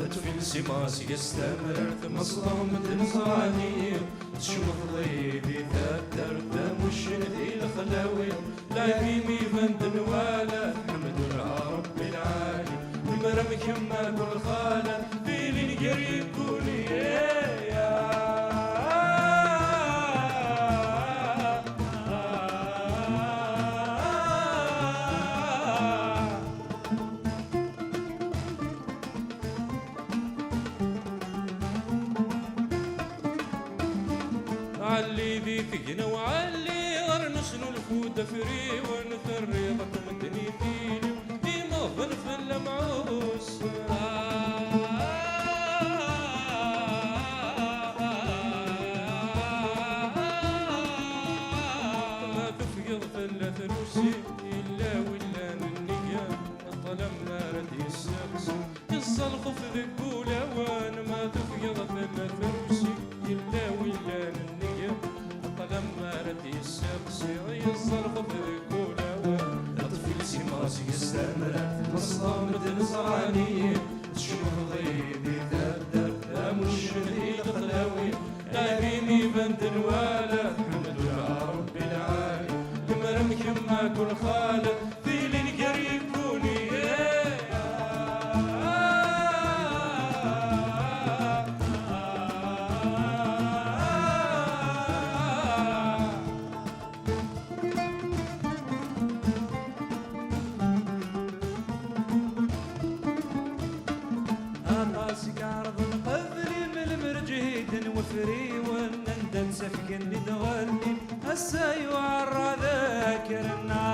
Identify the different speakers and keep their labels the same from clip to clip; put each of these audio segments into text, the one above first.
Speaker 1: تفلسي ماس يستمر مصدوم تنصراني تشوف ضيدي تقدر تمش ذي الخلاوي لا يمي بند ولا حمد رب العالي مرمك ما كل خالة في لين قريب كوني علي ذي ثقنا وعلي غرنسن الفود فري ونثري ضكم الدني فيني ديما ظنفل معوس ما تفقد ثلاث روسي إلا ولا النية الظلم ما رد يسقس يصلخ في ذقولة وانا ما تفقد ثلاث روسي إلا ولا النية الظلم رد يسقس يصلخ في ذقولة أطفل سماس يستمر مصدام تنصراني تشوف ضيدي تقدر مش ذي الخلاوي لا بيني بنت ولا حمد رب العالي مرمك ما كل خالة في لين قريب كوني
Speaker 2: راسك عرض قبلي من المرجيد وفري ونندم سفقني تغني هسا يوعر ذاكرنا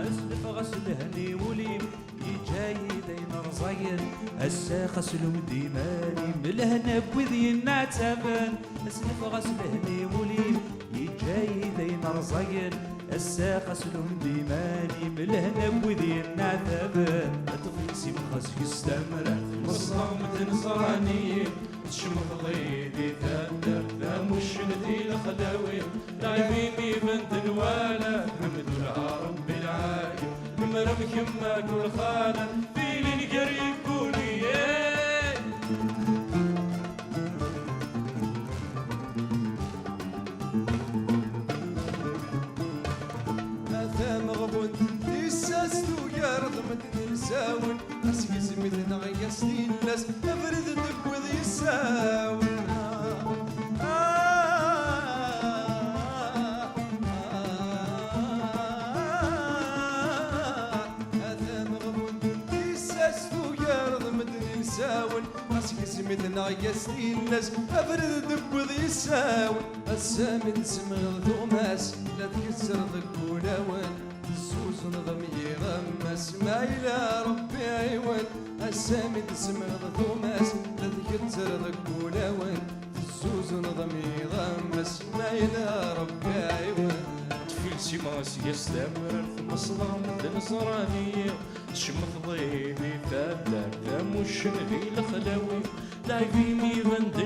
Speaker 2: اسلف غسلهني وليم يجاي دايما رصير هسا غسلهم ديماني ملهنا بوذي النعتبان اسلف غسلهني وليم يجاي دايما رصير هسا غسلهم ديماني ملهنا بوذي النعتبان
Speaker 1: تفلسي مخاس يستمر مصدام تنصراني تشمخ ضيدي تقدر لا مش ذي الخلاوي لا يميمي بنت ولا حمد رب العالي مرمك ما كل خالة في لين قريب كوني
Speaker 3: ثام غبون تيساس ويارض مدن نساون اسكز مثل غيستين الناس افرد تبوذ يساون ثام غبون تيساس ويارض مدن نساون اسكز مثل غيستين الناس افرد تبوذ يساون السامن سمغ ثوماس لا تكسر ذكولاون السوس نظم يغمس ما إلى ربي عيون السامي تسمع ثوماس لا تكسر ذكولاون السوس نظم يغمس ما إلى ربي عيون
Speaker 1: تفلسي ماس يستمر مصدام تنصراني تشمخ ضيدي تقدر لا مش ذي الخلاوي لا يميمي بند